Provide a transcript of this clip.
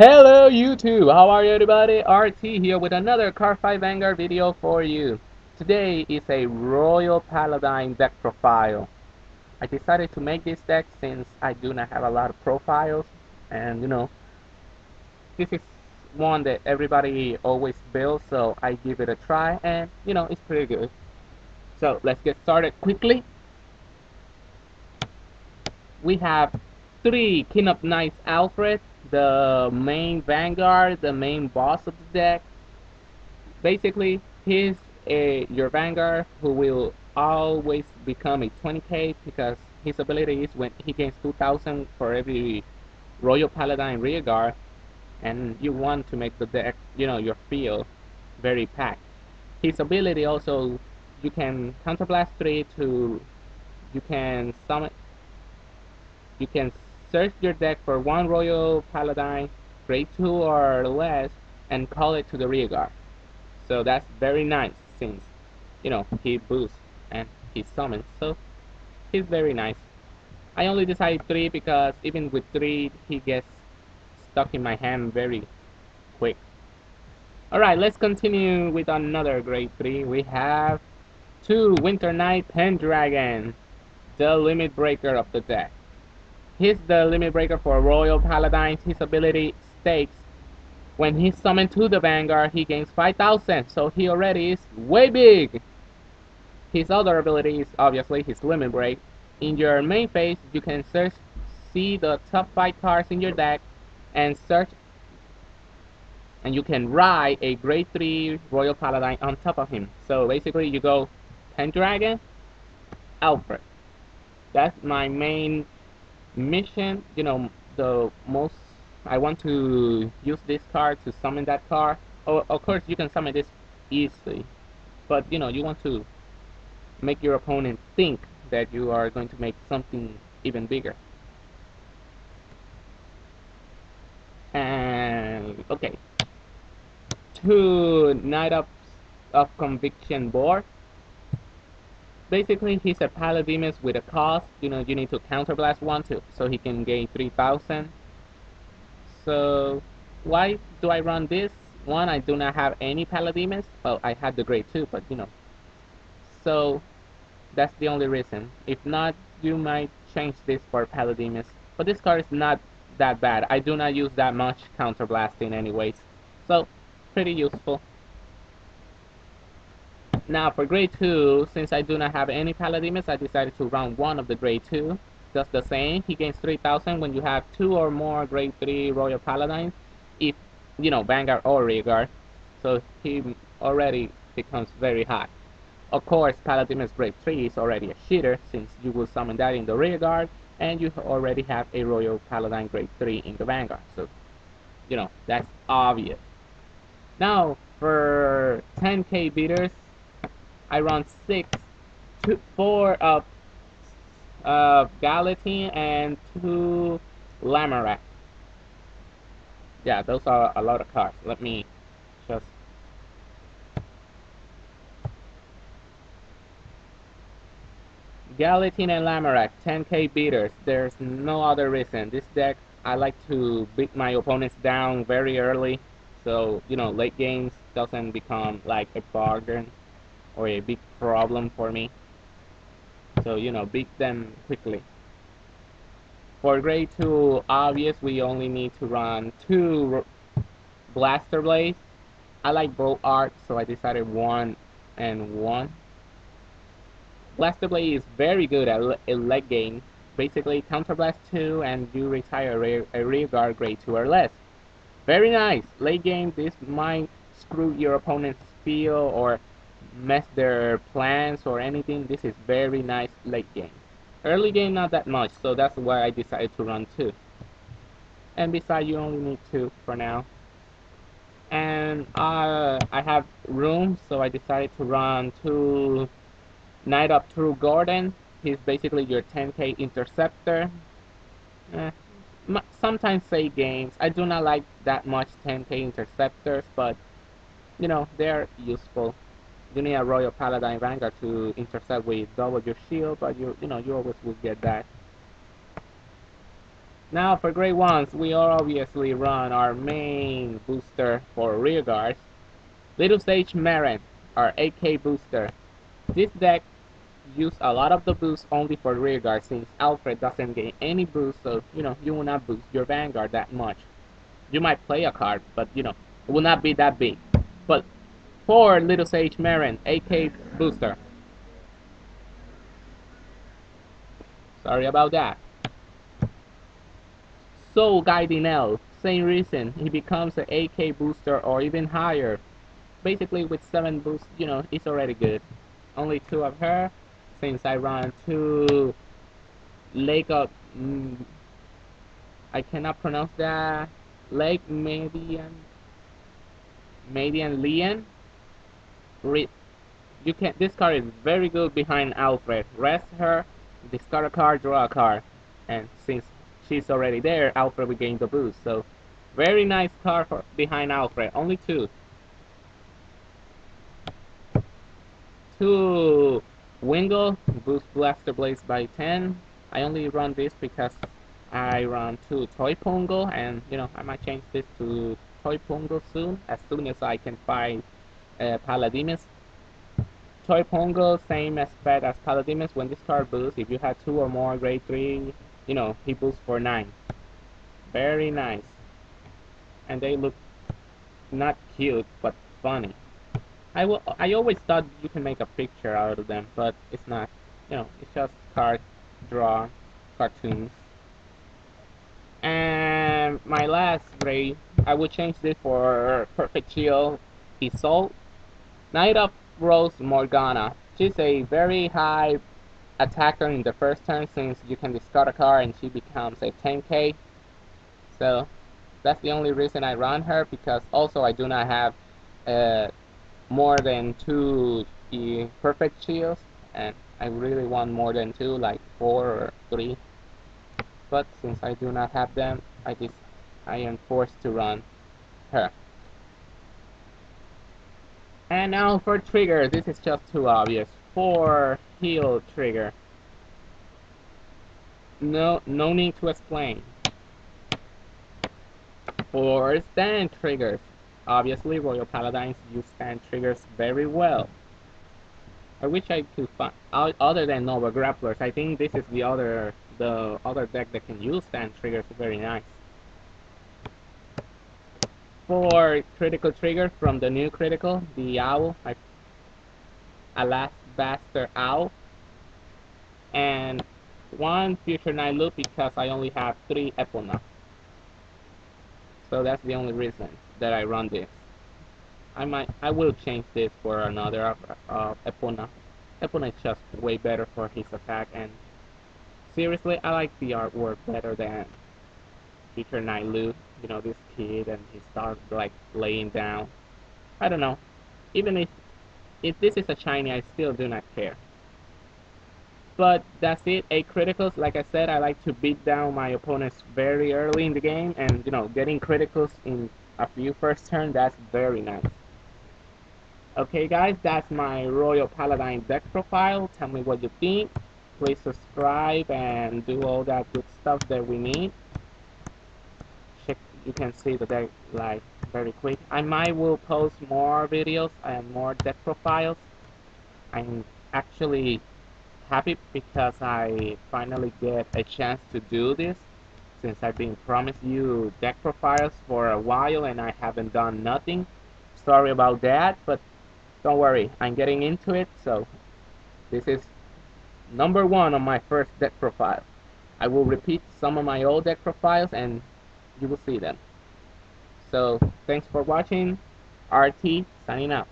Hello YouTube, how are you everybody? RT here with another Cardfight Vanguard video for you. Today is a Royal Paladin deck profile. I decided to make this deck since I do not have a lot of profiles, and this is one that everybody always builds, so I give it a try, and it's pretty good. So let's get started quickly. We have 3 King of Knights Alfred, the main Vanguard, the main boss of the deck. Basically, he's your Vanguard who will always become a 20k because his ability is when he gains 2000 for every Royal Paladin rearguard, and you want to make the deck, your field very packed. His ability also, you can counterblast 3 to, you can summon, you can search your deck for one Royal Paladin, grade 2 or less, and call it to the rearguard. So that's very nice since, he boosts and he summons. So he's very nice. I only decided 3 because even with 3, he gets stuck in my hand very quick. Alright, let's continue with another grade 3. We have 2 Winter Knight Pendragon, the limit breaker of the deck. He's the limit breaker for Royal Paladins. His ability stakes. When he's summoned to the Vanguard, he gains 5000, so he already is way big. His other ability is obviously his limit break. In your main phase, you can search, see the top 5 cards in your deck, and search, and you can ride a grade 3 Royal Paladin on top of him. So basically, you go Pendragon, Alfred. That's my main mission. The most I want to use this card to summon that card. Oh, of course you can summon this easily, but you want to make your opponent think that you are going to make something even bigger. And okay, 2 Knight of Conviction board. Basically, he's a Paladin with a cost. You need to counterblast 1 too, so he can gain 3000. So why do I run this? One, I do not have any Paladins. Well, I had the grade 2, but So that's the only reason. If not, you might change this for Paladins. But this card is not that bad. I do not use that much counterblasting anyways. So pretty useful. Now for grade 2, since I do not have any Paladins, I decided to run one of the grade 2. Just the same, he gains 3000 when you have 2 or more grade 3 Royal Paladins, if, Vanguard or Rearguard. So he already becomes very high. Of course, Paladin's grade 3 is already a cheater, since you will summon that in the Rearguard, and you already have a Royal Paladin grade 3 in the Vanguard. So, that's obvious. Now, for 10k beaters, I run 4 of Gallatin and 2 Lamorak. Yeah, those are a lot of cards. Let me just... Gallatin and Lamorak, 10k beaters. There's no other reason. This deck, I like to beat my opponents down very early. So, late games doesn't become like a bargain or a big problem for me. So, beat them quickly. For grade 2, obvious, we only need to run 2 Blaster Blades. I like both art, so I decided 1 and 1. Blaster Blade is very good at a late game. Basically, counterblast 2 and you retire a rearguard grade 2 or less. Very nice. Late game, this might screw your opponent's feel or mess their plans or anything. This is very nice late game. Early game, not that much, so that's why I decided to run 2. And besides, you only need 2 for now. And I have room, so I decided to run 2 Knight of True Gordon. He's basically your 10k interceptor. Eh, sometimes say games. I do not like that much 10k interceptors, but they're useful. You need a Royal Paladin Vanguard to intercept with double your shield, but you always will get that. Now for grade ones, we obviously run our main booster for rear guards. Little Sage Marin, our AK booster. This deck use a lot of the boost only for rear guard since Alfred doesn't gain any boost, so you will not boost your Vanguard that much. You might play a card, but it will not be that big. But for Little Sage Marin, AK booster. Sorry about that. Soul Guiding Elf, same reason. He becomes an AK booster or even higher. Basically with 7 boosts, it's already good. Only 2 of her, since I run 2 Lake of... I cannot pronounce that. Lake Median Lian. You can. This card is very good behind Alfred. Rest her, discard a card, draw a card, and since she's already there, Alfred will gain the boost. So, very nice card for behind Alfred. Only 2. 2 Wingle, boost Blaster Blaze by 10. I only run this because I run 2 Toy Pongo, and I might change this to Toy Pongo as soon as I can find Paladimus. Toy Pongo, same aspect as Paladimus. When this card boosts, if you have 2 or more grade 3, he boosts for 9. Very nice. And they look not cute, but funny. I always thought you can make a picture out of them, but it's not. It's just card draw cartoons. And my last grade, I will change this for Perfect Shield Isolde. Knight of Rose Morgana. She's a very high attacker in the first turn since you can discard a card and she becomes a 10k. So that's the only reason I run her, because also I do not have more than 2 perfect shields, and I really want more than 2, like 4 or 3. But since I do not have them, I am forced to run her. And now for trigger, this is just too obvious. 4 heal trigger. No need to explain. 4 stand triggers. Obviously, Royal Paladins use stand triggers very well. I wish I could find other than Nova Grapplers. I think this is the other deck that can use stand triggers very nice. 4 critical trigger from the new critical, the owl, Alabaster Owl, and 1 Future Night Loop because I only have 3 Epona. So that's the only reason that I run this. I will change this for another Epona. Epona is just way better for his attack, and seriously, I like the artwork better than Future Night Loop. This kid and his dog like laying down. I don't know. Even if this is a shiny, I still do not care. But that's it. 8 criticals. Like I said, I like to beat down my opponents very early in the game, and getting criticals in a few first turn, that's very nice. Okay guys, that's my Royal Paladin deck profile. Tell me what you think. Please subscribe and do all that good stuff that we need. Check, you can see the deck like very quick. I might will post more videos and more deck profiles. I'm actually happy because I finally get a chance to do this, since I've been promised you deck profiles for a while and I haven't done nothing. Sorry about that, but don't worry, I'm getting into it. So this is number 1 on my first deck profile. I will repeat some of my old deck profiles and you will see them. So thanks for watching. RT signing out.